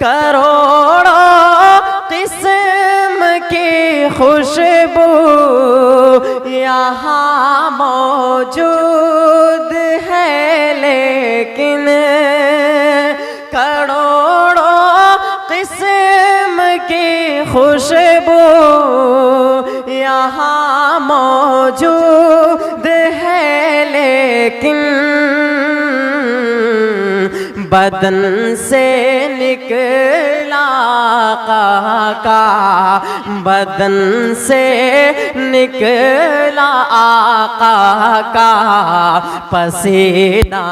करोड़ों किस्म की खुशबू यहाँ मौजूद है, लेकिन करोड़ों किस्म की खुशबू यहाँ मौजूद है, लेकिन बदन से निकला आका, बदन से निकला आका का पसीना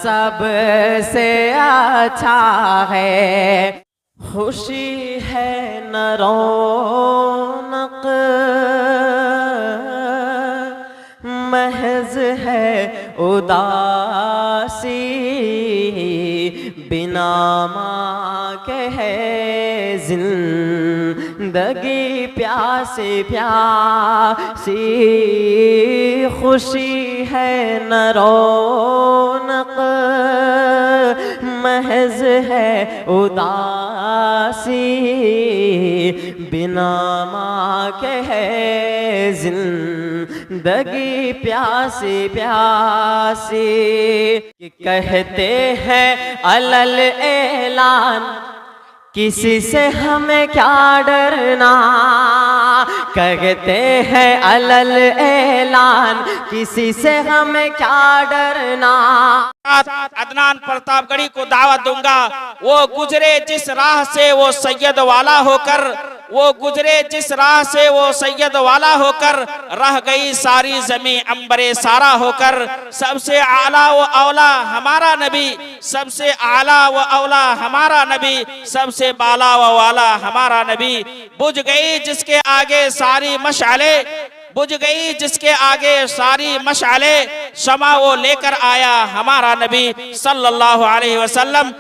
सबसे अच्छा है। खुशी है न रौनक, महज है उदासी, बिना माँ के है जिंदगी प्यासी प्यासी। खुशी है न रौनक, महज है उदासी, बिना माँ के है जिंदगी प्यासी प्यासी। कहते हैं अलल ऐलान, किसी से हमें क्या डरना। कहते हैं अलल ऐलान, किसी से हमें क्या डरना। अदनान प्रतापगढ़ी को दावत दूंगा, वो गुजरे जिस राह से वो सैयद वाला होकर, वो गुजरे जिस राह से वो सैयद वाला होकर, रह गई सारी ज़मीं अंबरे सारा होकर। सबसे आला व औला हमारा नबी, सबसे आला व औला हमारा नबी, सबसे बाला व वाला हमारा नबी। बुझ गई जिसके आगे सारी मशाले, बुझ गई जिसके आगे सारी मशाले, शमा वो लेकर आया हमारा नबी सल्लल्लाहु अलैहि वसल्लम।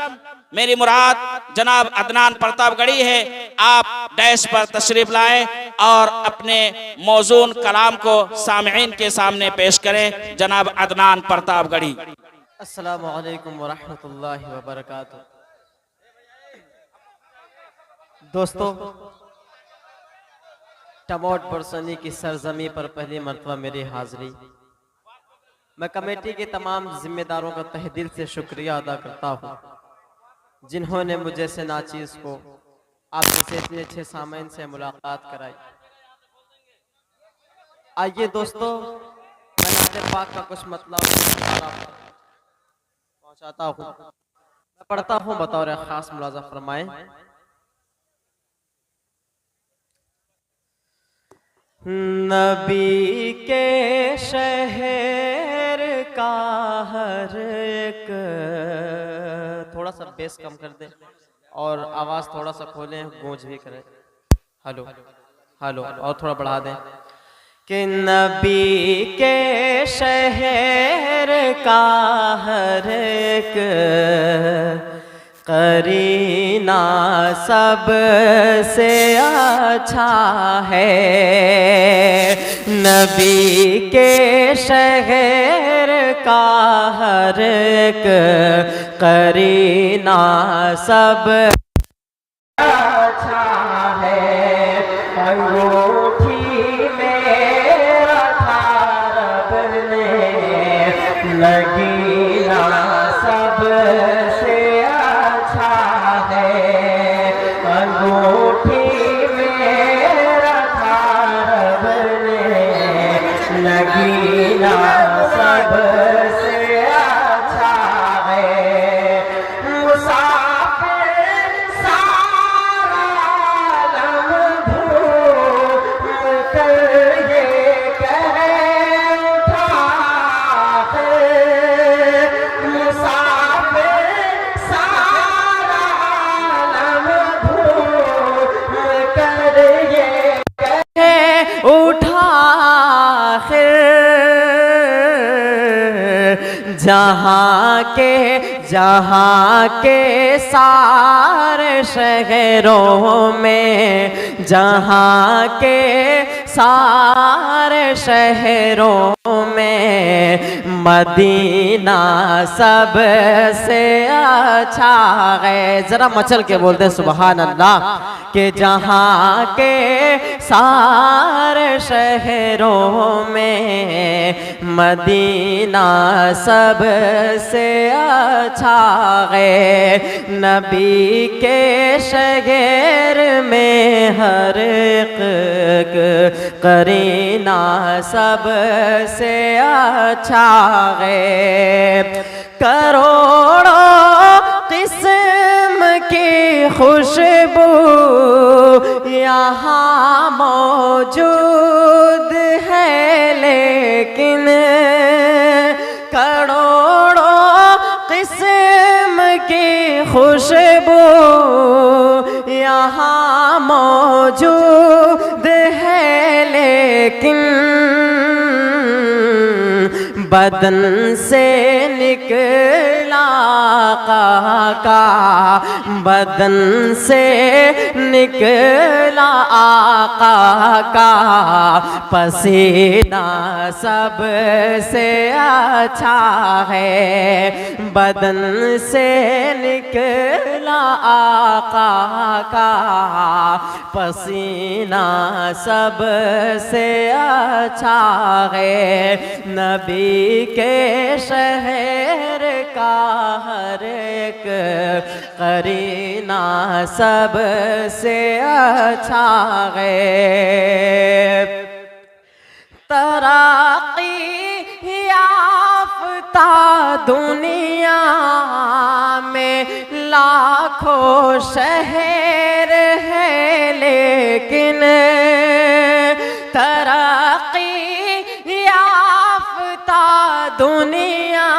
मेरी मुराद जनाब अदनान प्रतापगढ़ी है। आप डैश पर तशरीफ लाएं और अपने मौजून कलाम को सामईन के सामने पेश करें। जनाब अदनान प्रतापगढ़ी। अस्सलामु अलैकुम व रहमतुल्लाहि व बरकातुहू। दोस्तों, टमोट बरसनी की सरजमी पर पहली मरतबा मेरी हाजिरी। मैं कमेटी के तमाम जिम्मेदारों का तहे दिल से शुक्रिया अदा करता हूँ, जिन्होंने मुझे से नाचीज़ को आप जैसे इतने अच्छे सामईन से मुलाकात कराई। आइए दोस्तों, मैं नाते पाक का कुछ मतलब पहुँचाता हूँ, मैं पढ़ता हूँ, बतौर ख़ास मुलाज़ा फरमाएं। नबी के शहर का हर एक, थोड़ा सा बेस कम कर दे और आवाज़ थोड़ा सा खोलें, गूंज भी करें। हेलो हेलो, और थोड़ा बढ़ा दें। कि नबी के शहर का हर एक करीना सबसे अच्छा है। नबी के शहर का हर एक करीना सब अच्छा है। अंगूठी मेरा था रब ने लगीना सबसे अच्छा है। अंगूठी मेरा था रब ने लगीना सबसे अच्छा है। मुसाफिर सारा आलम घूम कर ये कह उठा है। मुसाफिर सारा आलम घूम कर ये कह उठा है। जहाँ के सारे शहरों में, जहाँ के सारे शहरों में मदीना सबसे अच्छा है। जरा मचल के बोलते सुभान अल्लाह। कि जहाँ के सारे शहरों में मदीना सबसे अच्छा है। नबी के शहर में हर एक करीना सबसे अच्छा है। करोड़ों किस्म की खुशबू यहाँ मौजूद है, लेकिन करोड़ों किस्म की खुशबू यहाँ मौजूद है, लेकिन बदन से निकला का बदन से निकला आका का पसीना सबसे अच्छा है। बदन से निकला आका का पसीना सबसे अच्छा है। नबी के शहर का हर एक करीना सबसे अच्छा है। तरक्की याफ्ता दुनिया में लाखों शहर है, लेकिन तरक्की याफ्ता दुनिया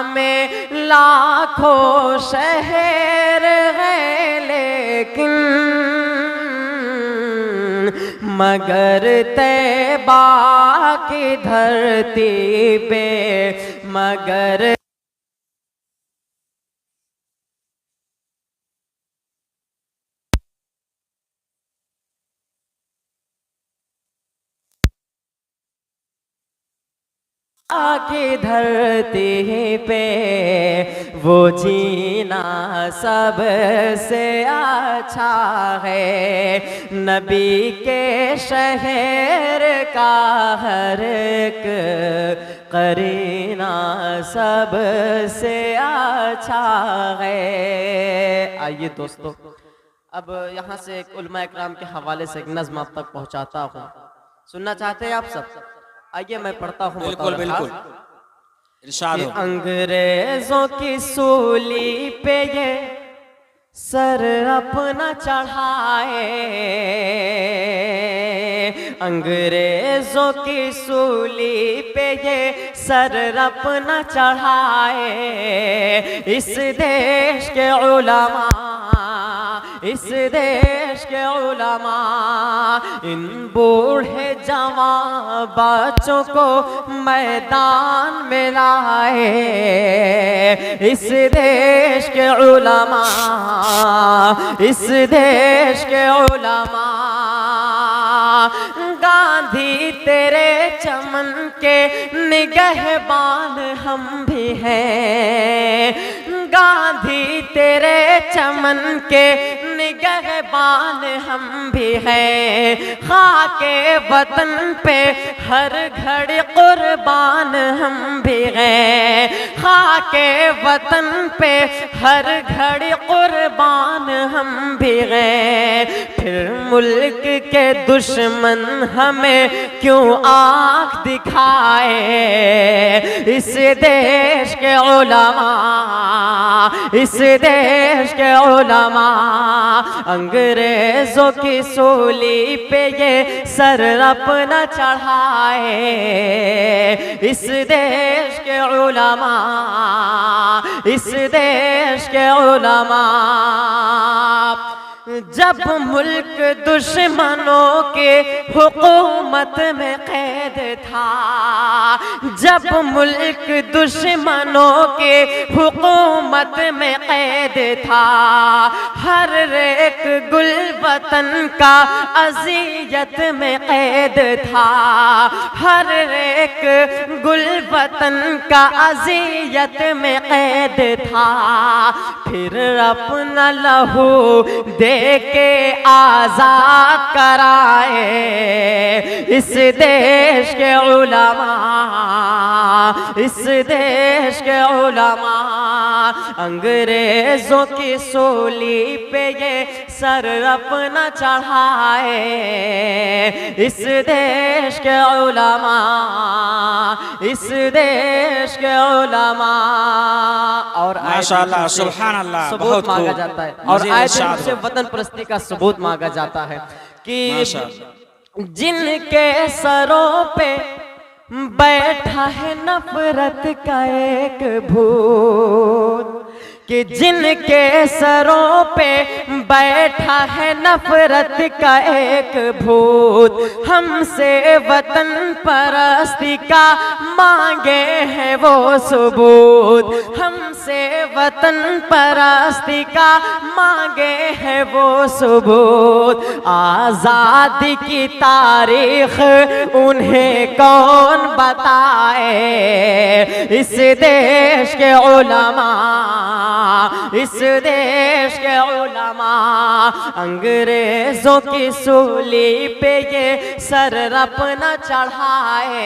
में लाखों शहर है, लेकिन मगर तैबा की धरती पे मगर की धरती पे वो जीना सबसे अच्छा है। नबी के शहर का हर एक करीना सबसे अच्छा है। आइए दोस्तों, अब यहाँ से एक उलमा इकराम के हवाले से एक नज़्म आप तक पहुँचाता हूँ। सुनना चाहते हैं आप सब? आइए मैं पढ़ता हूँ। बिल्कुल बिल्कुल इरशाद हो। अंग्रेजों की सूली पे ये सर अपना चढ़ाए, अंग्रेजों की सूली पे ये सर अपना चढ़ाए। इस देश के उलमा, इस देश के उलमा इन बूढ़े जवान बच्चों को मैदान में लाए। इस देश के उलमा, इस देश के उलमा गांधी तेरे चमन के निगहबान हम भी हैं। गांधी तेरे चमन के निगहबान हम भी हैं। खाके वतन पे हर घड़ी कुर्बान हम भी हैं। खाके वतन पे हर घड़ी कुर्बान हम भी हैं। फिर मुल्क के दुश्मन हमें क्यों आँख दिखाए। इस देश के उलमा, इस देश के उलमा अंग्रेजों की सूली पे ये सर अपना चढ़ाए। इस देश के उलमा, इस देश के उलमा जब मुल्क दुश्मनों के हुकूमत में कैद था, जब मुल्क दुश्मनों के हुकूमत में कैद था, हर एक गुल वतन का अज़ियत में कैद था, हर एक गुल वतन का अज़ियत में कैद था। फिर अपना लहू दे के आज़ाद कराए इस देश के उलमा, इस देश के उलमा। अंग्रेजों की सूली पे ये सर अपना चढ़ाए इस देश के उलमा, इस देश के उलमा। और माशाअल्लाह, सुभान अल्लाह, सबूत बहुत मांगा खूब। जाता है और मज़ीद आए इरशाद दिन से वतन परस्ती का सबूत मांगा जाता है कि जिनके सरों पे बैठा है नफरत का एक भूत, कि जिनके सरों पे बैठा है नफरत का एक भूत, हमसे वतन परस्ती का मांगे हैं वो सबूत, हमसे वतन परस्ती का मांगे हैं वो सबूत। आज़ादी की तारीख उन्हें कौन बताए इस देश के उलमा, इस देश के उलमा। अंग्रेजों की सूली पे ये सर अपना चढ़ाए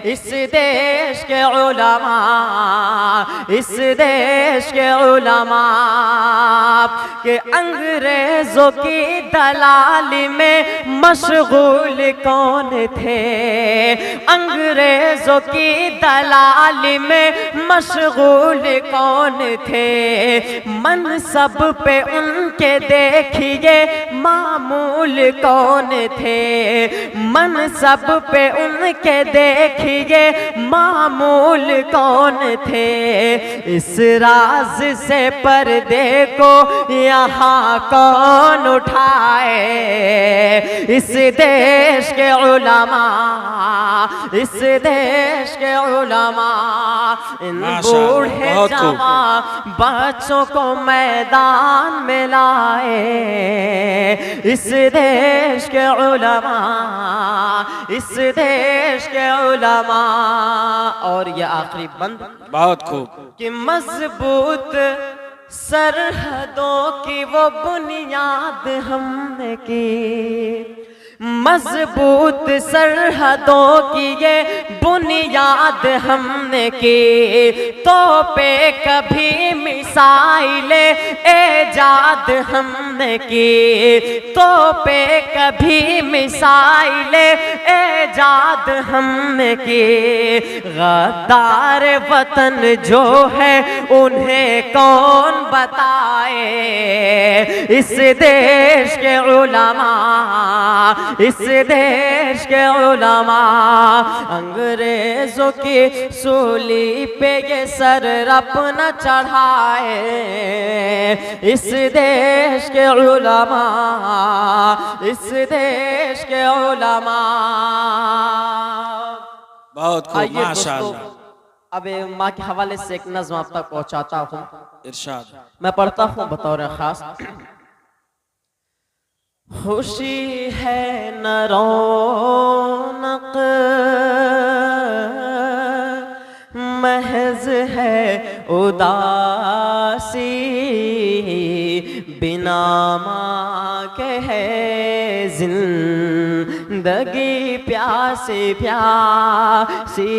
इस देश के उलमा, इस देश के उलमा। के अंग्रेजों की दलाली में मशगूल कौन थे, अंग्रेजों की दलाली में मशगूल कौन थे। मनसब पे उनके देखिए मामूल कौन थे, मनसब पे उनके देखिए मामूल कौन थे। इस राज से पर्दे को यहाँ कौन उठाए इस देश के उलमा, इस देश के उलमा। इन बूढ़े जवान बच्चों को मैदान में लाए इस देश के उलमा, इस देश के उलमा। और ये आखिरी बंद बहुत खूब कि मजबूत सरहदों की वो बुनियाद हमने की, मजबूत सरहदों की ये बुनियाद हमने की। तो पे कभी मिसाइले एजाद हमने की, तो पे कभी मिसाइले एजाद हमने की। गद्दार वतन जो है उन्हें कौन बताए इस देश के उलमा, इस देश के उलमा। अंग्रेजों की सूली पे ये सर अपना चढ़ाए इस देश के उलमा, इस देश के उलमा। बहुत खूब माशाअल्लाह। अब माँ के हवाले से एक नज़्म आप तक पहुँचाता हूँ, इरशाद। मैं पढ़ता हूँ बतौर खास। खुशी है न रौनक महज है उदासी, बिना माँ के है जिंदगी प्यासी प्यासी।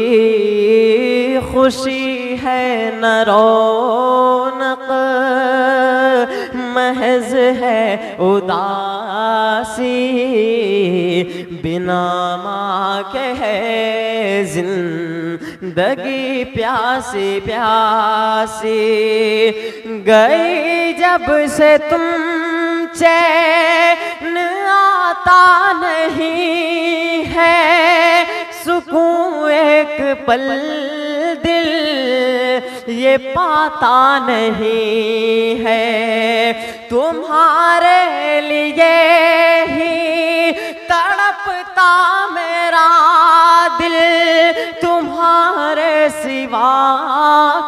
खुशी है न रौनक महज है उदासी, बिना माँ के है जिंदगी प्यासी प्यासी। गई जब से तुम चैन आता नहीं है, सुकून एक पल दिल ये पाता नहीं है। तुम्हारे लिए ही तड़पता मेरा दिल, तुम्हारे सिवा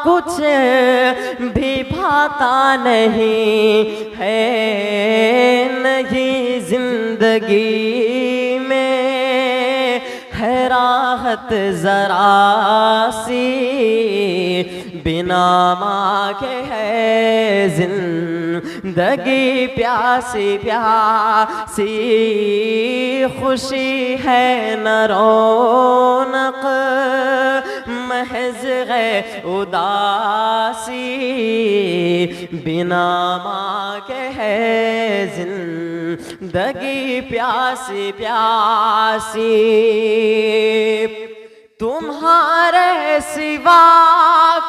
कुछ भी भाता नहीं है, नहीं जिंदगी में है राहत जरा सी, बिना मांगे है जिंदगी प्यासी प्यासी, खुशी है न रौनक महज है उदासी, बिना मांगे है जिंदगी प्यासी प्यासी। तुम्हारे सिवा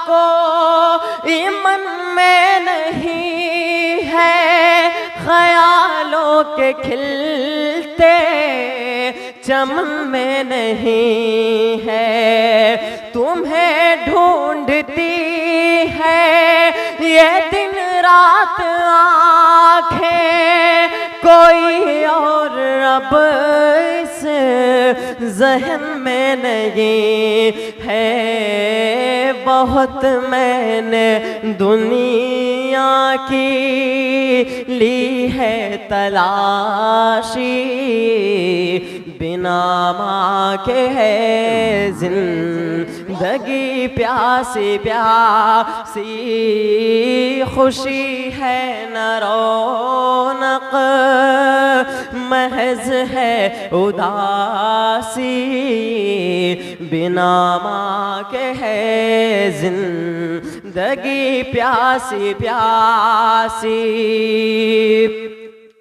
को मन में नहीं है, ख्यालों के खिलते चमन में नहीं है, तुम्हें ढूंढती है ये दिन रात आँखें, कोई और अब इस ज़हन में नहीं है। बहुत मैंने दुनिया की ली है तलाशी, बिना मांगे है जिंदगी प्यासी प्यासी, खुशी है न रौनक महज है उदासी, बिना मांगे है जिंदगी प्यासी प्यासी।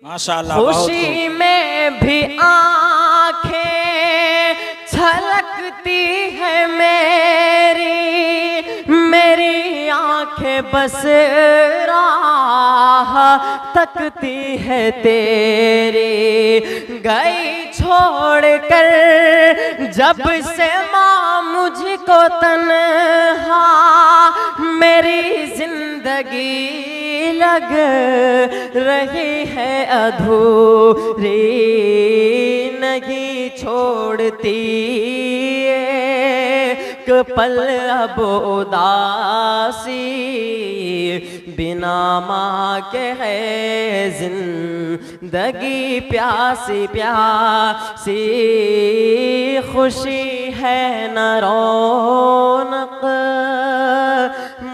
माशाअल्लाह, खुशी में भी आंखें छलकती है मेरी आंखें बस राह तकती है तेरी, गई छोड़ कर जब से माँ मुझको तन्हा, मेरी जिंदगी लग रही है अधूरी, नहीं छोड़ती एक पल अब उदासी, बिना माँ के है जिंदगी प्यासी प्यासी, खुशी है न रौनक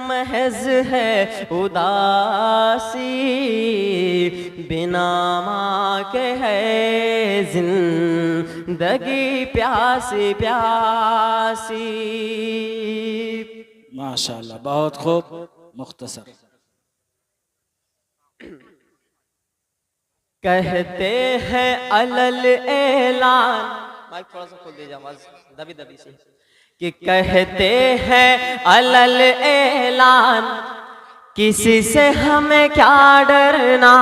महज है उदासी, बिना माँ के है जिंदगी प्यासी प्यासी। माशाअल्लाह, बहुत खूब, मुख्तसर। कहते हैं अलल ऐलान, माइक थोड़ा सा खोल दीजिए, आवाज दबी दबी से, कि कहते हैं अलल ऐलान किसी से हमें क्या डरना,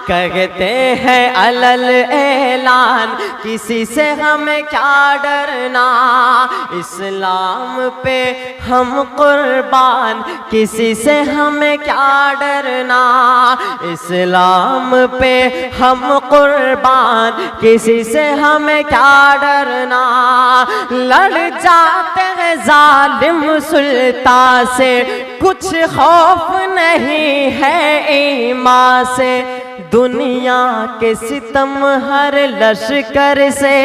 कहते हैं अलल ऐलान किसी से हमें क्या डरना, इस्लाम पे हम कुर्बान किसी से हमें क्या डरना, इस्लाम पे हम कुर्बान किसी से हमें क्या डरना, लड़ जाते हैं जालिम सुल्तान से कुछ खौफ नहीं है ईमान से, दुनिया के सितम हर लश्कर से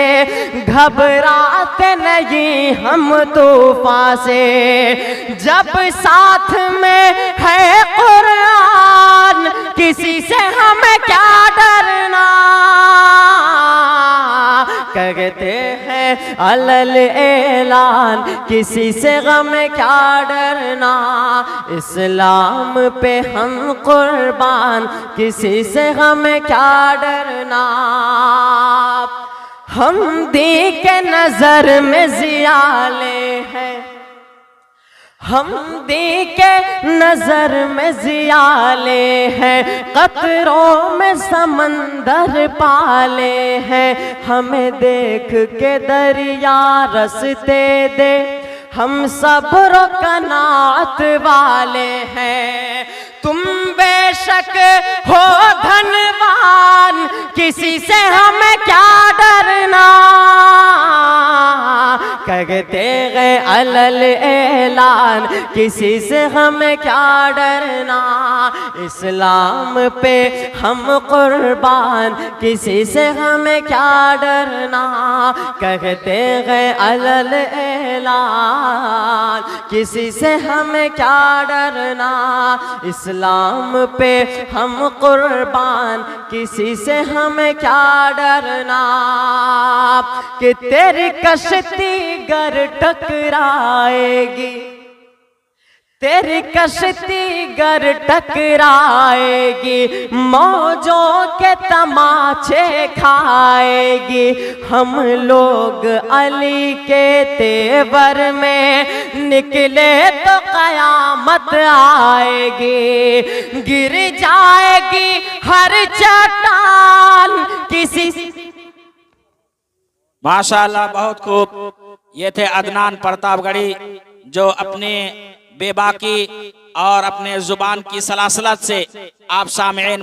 घबराते नहीं हम तूफान से, जब साथ में है कुरान किसी से हमें क्या डरना, कहते हैं अलल ऐलान किसी से गम क्या डरना, इस्लाम पे हम कुर्बान किसी से हमें क्या डरना, हम दी के नजर में जियाले हैं, हम दी के नजर में जियाले हैं, कतरों में समंदर पाले हैं, हमें देख के दरिया रसते दे, हम सब्र कनात वाले हैं, तुम बेशक हो धनवान किसी से हमें क्या डरना, कहते गए अलल अलल ऐलान, किसी से हमें क्या डरना, इस्लाम पे हम कुर्बान, किसी से हमें क्या डरना। कहते हैं अलल ऐलान, किसी से हमें क्या डरना, इस्लाम पे हम कुर्बान, किसी से हमें क्या डरना। कि तेरी कश्ती गर टकराएगी, तेरी कश्ती गर टकराएगी, मौजों के तमाचे खाएगी। हम लोग अली के तेवर में निकले तो कयामत आएगी, गिर जाएगी हर चट्टान किसी। माशाअल्लाह, बहुत खूब। ये थे अदनान प्रतापगढ़ी, जो अपने बेबाकी और अपने जुबान की सलासलत से आप सामईन